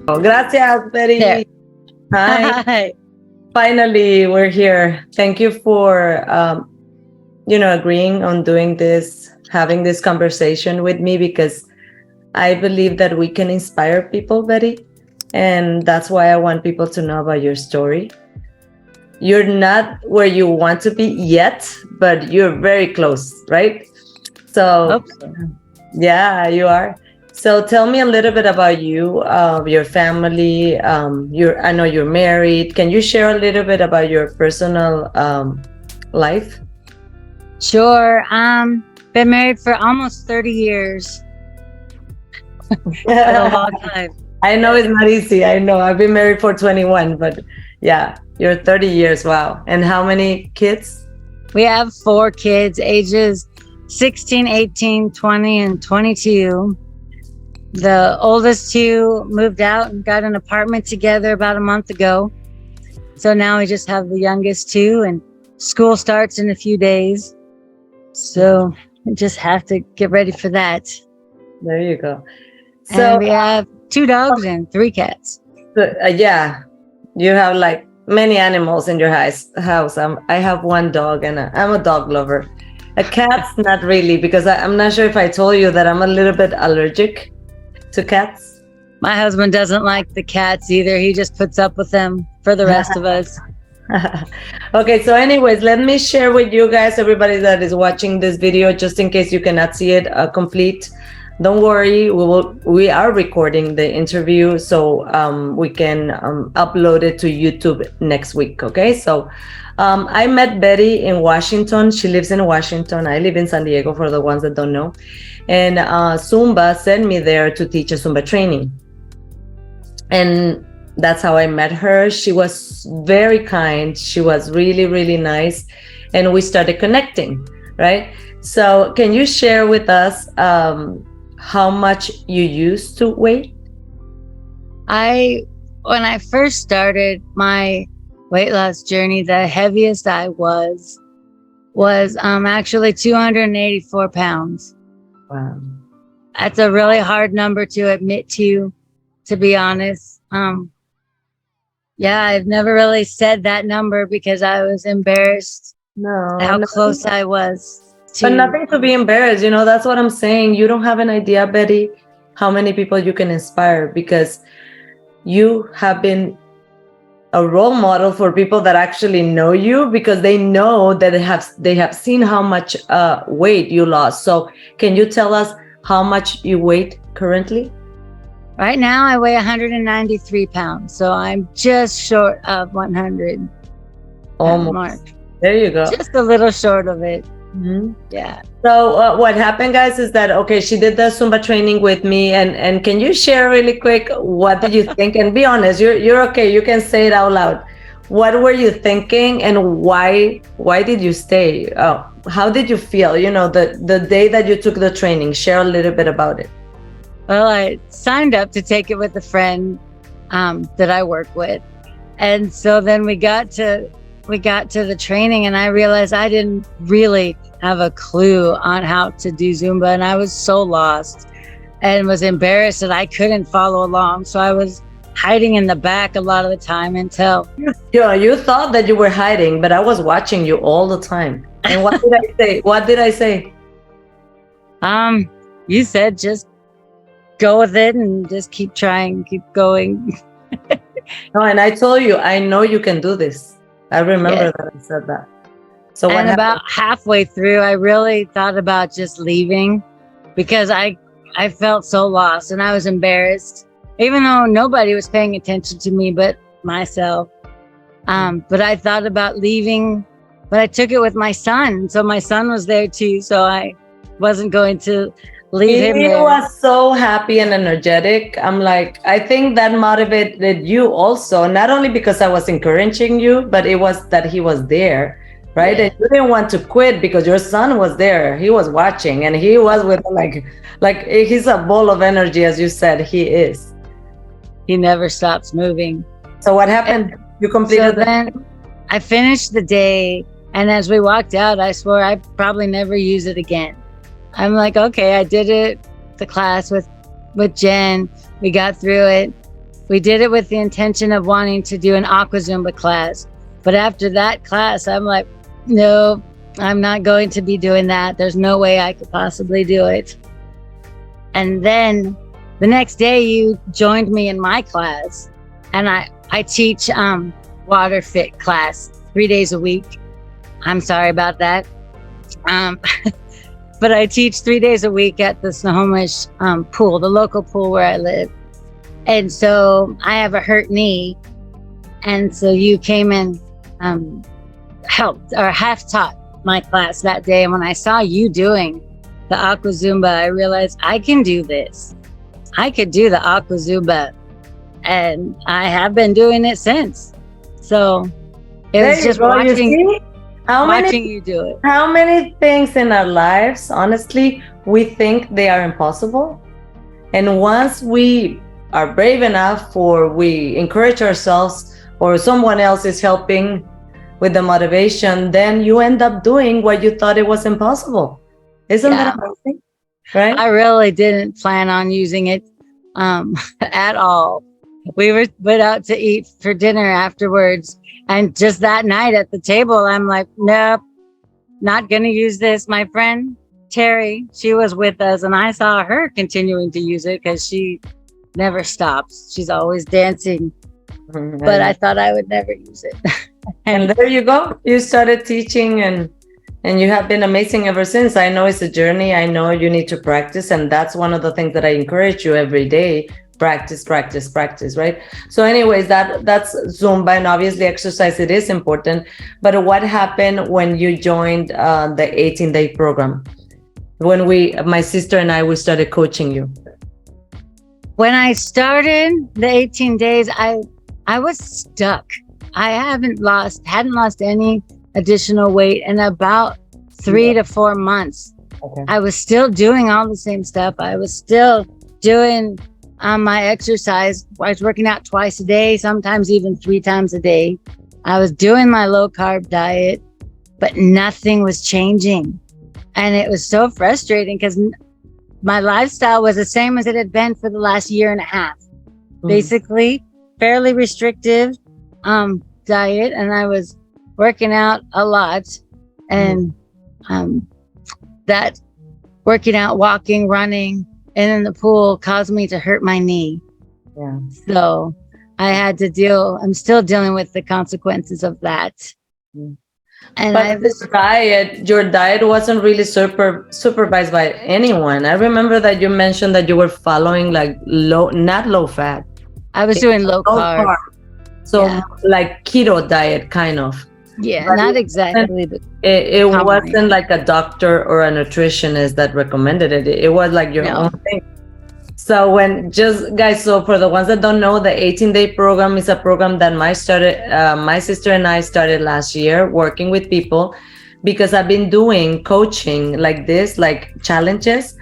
Oh, gracias, There. Betty. Hi. Hi. Finally, we're here. Thank you for, agreeing on doing this, having this conversation with me, because I believe that we can inspire people, Betty. And that's why I want people to know about your story. You're not where you want to be yet, but you're very close, right? So, Hope so. yeah, you are. So tell me a little bit about you, your family. I know you're married. Can you share a little bit about your personal life? Sure. Been married for almost 30 years. Been a long time. I know it's not easy. I know I've been married for 21, but yeah, you're 30 years. Wow. And how many kids? We have 4 kids, ages 16, 18, 20, and 22. The oldest 2 moved out and got an apartment together about a month ago. So now we just have the youngest 2, and school starts in a few days. So we just have to get ready for that. There you go. And So, we have 2 dogs and 3 cats. yeah, you have like many animals in your house. I have one dog, and I'm a dog lover. A cat's not really, because I'm not sure if I told you that I'm a little bit allergic to cats. My husband doesn't like the cats either. He just puts up with them for the rest of us. Okay, so anyways, let me share with you guys, everybody that is watching this video, just in case you cannot see it complete. Don't worry, we are recording the interview, so we can upload it to YouTube next week. Okay, so I met Betty in Washington. She lives in Washington. I live in San Diego, for the ones that don't know. And Zumba sent me there to teach a Zumba training, and that's how I met her. She was very kind. She was really, really nice, and we started connecting, right? So can you share with us how much you used to weigh? When I first started my weight loss journey, the heaviest I was actually 284 pounds. Wow. That's a really hard number to admit to be honest. Yeah, I've never really said that number because I was embarrassed No, how close I was to. but nothing to be embarrassed. That's what I'm saying. You don't have an idea, Betty, how many people you can inspire, because you have been a role model for people that actually know you, because they know that they have seen how much weight you lost. So can you tell us how much you weigh currently? Right now, I weigh 193 pounds, so I'm just short of 100. Almost. Mark. There you go. Just a little short of it. Mm-hmm. Yeah. So what happened, guys, is that, okay, she did the Zumba training with me, and can you share really quick, what did you think? And be honest, you're okay. You can say it out loud. What were you thinking, and why did you stay? How did you feel? The day that you took the training. Share a little bit about it. Well, I signed up to take it with a friend that I work with. And so then we got to the training, and I realized I didn't really have a clue on how to do Zumba. And I was so lost and was embarrassed that I couldn't follow along. So I was hiding in the back a lot of the time until... You thought that you were hiding, but I was watching you all the time. And what did I say? What did I say? You said just go with it and just keep trying, keep going. No, and I told you, I know you can do this. I remember that I said that. So and about halfway through, I really thought about just leaving, because I felt so lost and I was embarrassed, even though nobody was paying attention to me but myself. But I thought about leaving, but I took it with my son. So my son was there too. So I wasn't going to leave him there. He was so happy and energetic. I'm like, I think that motivated you also, not only because I was encouraging you, but it was that he was there, right? Yeah. And you didn't want to quit because your son was there. He was watching, and he was with like he's a ball of energy, as you said, he is. He never stops moving. So what happened? You completed. So then I finished the day, and as we walked out, I swore I'd probably never use it again. I'm like, okay, I did it, the class with Jen. We got through it. We did it with the intention of wanting to do an aqua Zumba class. But after that class, I'm like, no, I'm not going to be doing that. There's no way I could possibly do it. And then the next day you joined me in my class, and I teach water fit class 3 days a week. I'm sorry about that. But I teach 3 days a week at the Snohomish pool, the local pool where I live. And so I have a hurt knee. And so you came and helped or half taught my class that day. And when I saw you doing the aqua Zumba, I realized I can do this. I could do the aqua Zumba. And I have been doing it since. So it was just watching you do it. How many things in our lives, honestly, we think they are impossible. And once we are brave enough, or we encourage ourselves, or someone else is helping with the motivation, then you end up doing what you thought it was impossible. Isn't that amazing? Right? I really didn't plan on using it at all. We went out to eat for dinner afterwards. And just that night at the table, I'm like, nope, not going to use this. My friend Terry, she was with us, and I saw her continuing to use it because she never stops. She's always dancing. But I thought I would never use it. And there you go. You started teaching, and you have been amazing ever since. I know it's a journey. I know you need to practice. And that's one of the things that I encourage you every day. Practice, right? So anyways, that's Zumba, and obviously exercise, it is important. But what happened when you joined the 18-day program? When my sister and we started coaching you? When I started the 18 days, I was stuck. I hadn't lost any additional weight in about 3 to 4 months. Okay. I was still doing all the same stuff. I was still doing my exercise. I was working out twice a day, sometimes even 3 times a day. I was doing my low carb diet, but nothing was changing. And it was so frustrating because my lifestyle was the same as it had been for the last year and a half. Basically, fairly restrictive diet. And I was working out a lot. And that working out, walking, running, and in the pool caused me to hurt my knee. Yeah. So I had to I'm still dealing with the consequences of that. And your diet wasn't really supervised by anyone. I remember that you mentioned that you were following like not low fat. I was doing low carb. So like keto diet kind of. Yeah, but not exactly. It wasn't like a doctor or a nutritionist that recommended it. It was like your own thing. So so for the ones that don't know, the 18-day program is a program that my sister and I started last year, working with people, because I've been doing coaching like this, like challenges,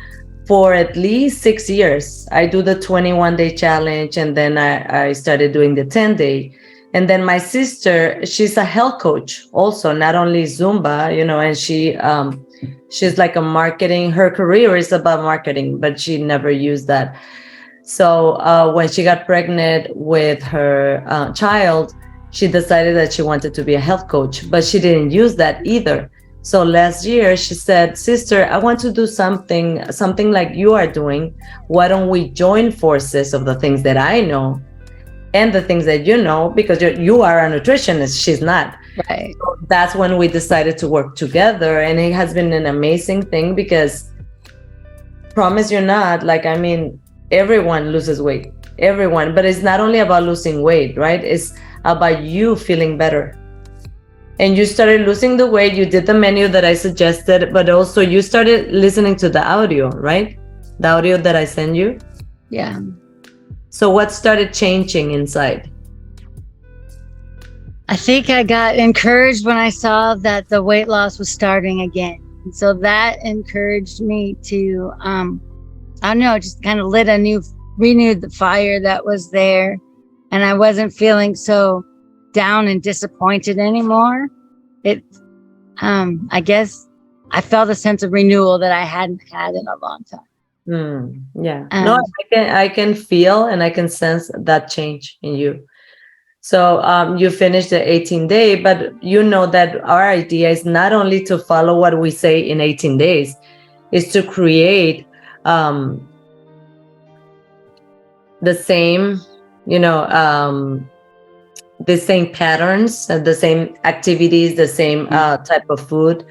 for at least 6 years. I do the 21-day challenge, and then I started doing the 10-day. And then my sister, she's a health coach also, not only Zumba, and she's like a marketing, her career is about marketing, but she never used that. So when she got pregnant with her child, she decided that she wanted to be a health coach, but she didn't use that either. So last year she said, sister, I want to do something like you are doing. Why don't we join forces of the things that I know and the things that you know, because you are a nutritionist, she's not. Right. So that's when we decided to work together, and it has been an amazing thing because, promise you're not, everyone loses weight, everyone, but it's not only about losing weight, right? It's about you feeling better. And you started losing the weight, you did the menu that I suggested, but also you started listening to the audio, right? The audio that I sent you. Yeah. So what started changing inside? I think I got encouraged when I saw that the weight loss was starting again. And so that encouraged me to, I don't know, just kind of renewed the fire that was there. And I wasn't feeling so down and disappointed anymore. I guess I felt a sense of renewal that I hadn't had in a long time. Yeah. No, And I can feel and I can sense that change in you. So you finished the 18 day, but you know that our idea is not only to follow what we say in 18 days, is to create um, the same, you know, the same patterns, the same activities, the same type of food,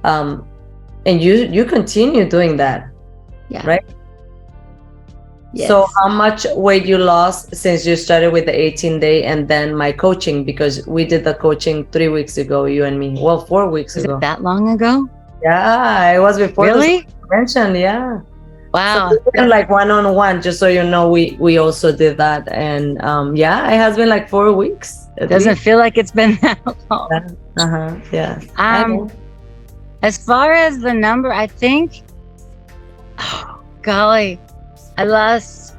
um, and you continue doing that, yeah, right? So yes. how much weight you lost since you started with the 18 day and then my coaching, because we did the coaching 3 weeks ago, you and me. Well, 4 weeks Was it ago. that long ago? Yeah, it was before the Really? convention. Yeah. So Wow. we went like one on one, just so you know, we also did that. And yeah, it has been like 4 weeks at Doesn't least. feel like it's been that long. Yeah. Uh-huh. Yeah. I Um, know. as far as the number, I think, oh, golly, I lost,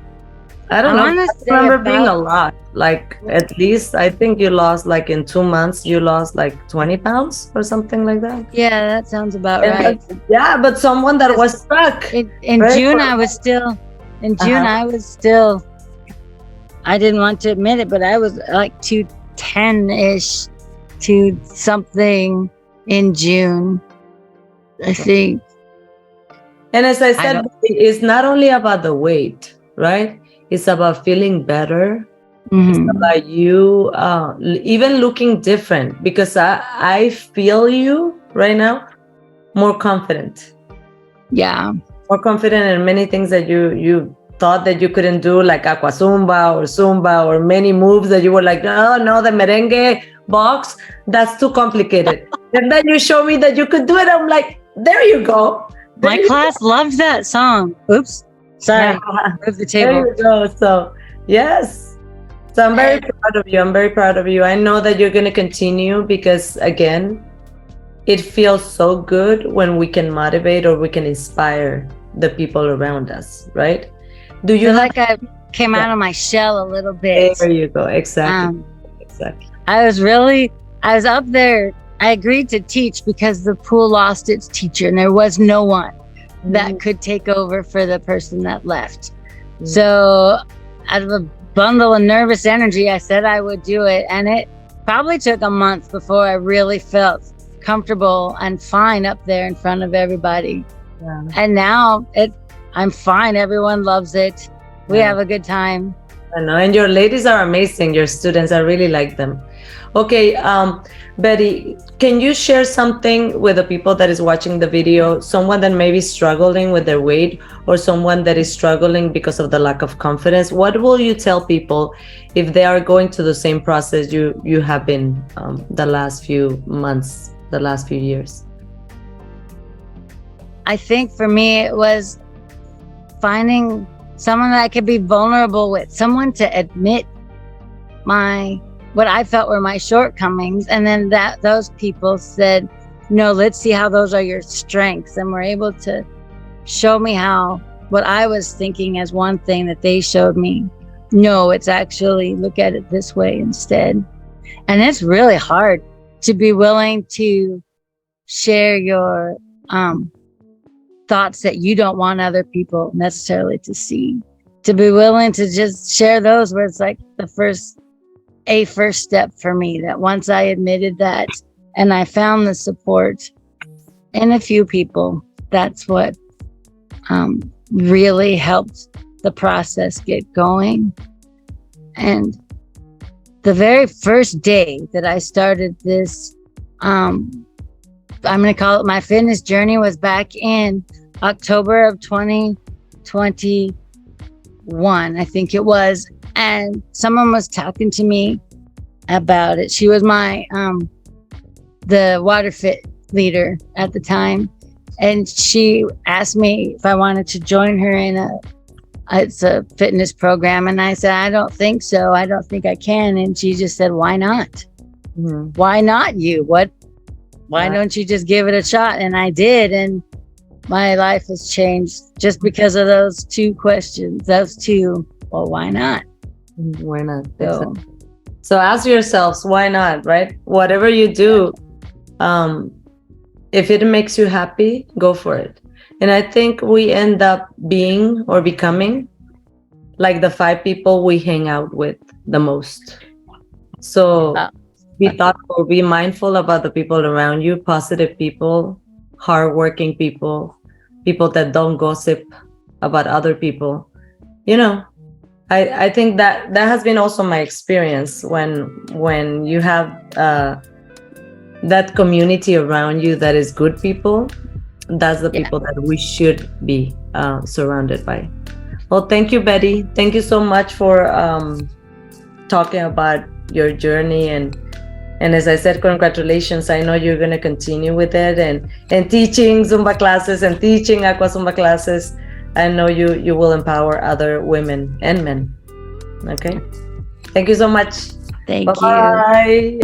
I don't I know. want to I say remember being a about, lot. Like at least I think you lost like in 2 months, you lost like 20 pounds or something like that. yeah, that sounds about And right. yeah, but someone that 'Cause was stuck, in right? June, I was still, in June, Uh-huh. I was still, I didn't want to admit it, but I was like 210 ish to something in June. I think, And as I I said, don't, it's not only about the weight, right? It's about feeling better. It's mhm. about you even looking different, because I feel you right now more confident, Yeah. more confident in many things that you thought that you couldn't do, like aqua zumba or many moves that you were like, no, the merengue box, that's too complicated. And then you show me that you could do it. I'm like, there you go. There My you class loved that song. Oops. go. Sorry. Move the There table. you go. So yes. So I'm very And proud of you. I'm very proud of you. I know that you're going to continue, because again, it feels so good when we can motivate or we can inspire the people around us, right? Do I you feel have? like I came Yeah, out of my shell a little bit. there you go. Exactly. Um, Exactly. I was really, I was up there. I agreed to teach because the pool lost its teacher and there was no one that could take over for the person that left. So, out of a bundle of nervous energy, I said I would do it. And it probably took a month before I really felt comfortable and fine up there in front of everybody. Yeah. And now I'm fine. Everyone loves it. We Yeah. have a good time. I know. And your ladies are amazing. Your students, I really like them. Okay, Betty, can you share something with the people that is watching the video? Someone that may be struggling with their weight, or someone that is struggling because of the lack of confidence. What will you tell people if they are going to the same process you have been the last few months, the last few years? I think for me, it was finding someone that I could be vulnerable with, someone to admit what I felt were my shortcomings. And then those people said, no, let's see how those are your strengths. And were able to show me how what I was thinking as one thing that they showed me, no, it's actually look at it this way instead. And it's really hard to be willing to share your thoughts that you don't want other people necessarily to see, to be willing to just share those, where it's like first step for me, that once I admitted that and I found the support in a few people, that's what really helped the process get going. And the very first day that I started this, I'm going to call it my fitness journey, was back in October of 2021, I think it was. And someone was talking to me about it. She was my, the water fit leader at the time. And she asked me if I wanted to join her in it's a fitness program. And I said, I don't think so. I don't think I can. And she just said, why not? Mm-hmm. Why not you? Why don't you just give it a shot? And I did. And my life has changed just because of those two questions. Those two, well, why not? Why not? So ask yourselves, why not, right? Whatever you do, if it makes you happy, go for it. And I think we end up being or becoming like the 5 people we hang out with the most. So be thoughtful, be mindful about the people around you, positive people, hardworking people, people that don't gossip about other people. You know, I think that has been also my experience when you have that community around you that is good people. That's the people that we should be surrounded by. Well, thank you, Betty. Thank you so much for talking about your journey, and as I said, congratulations. I know you're going to continue with it and teaching Zumba classes and teaching Aqua Zumba classes. I know you will empower other women and men. Okay. Thank you so much. Thank you. Bye.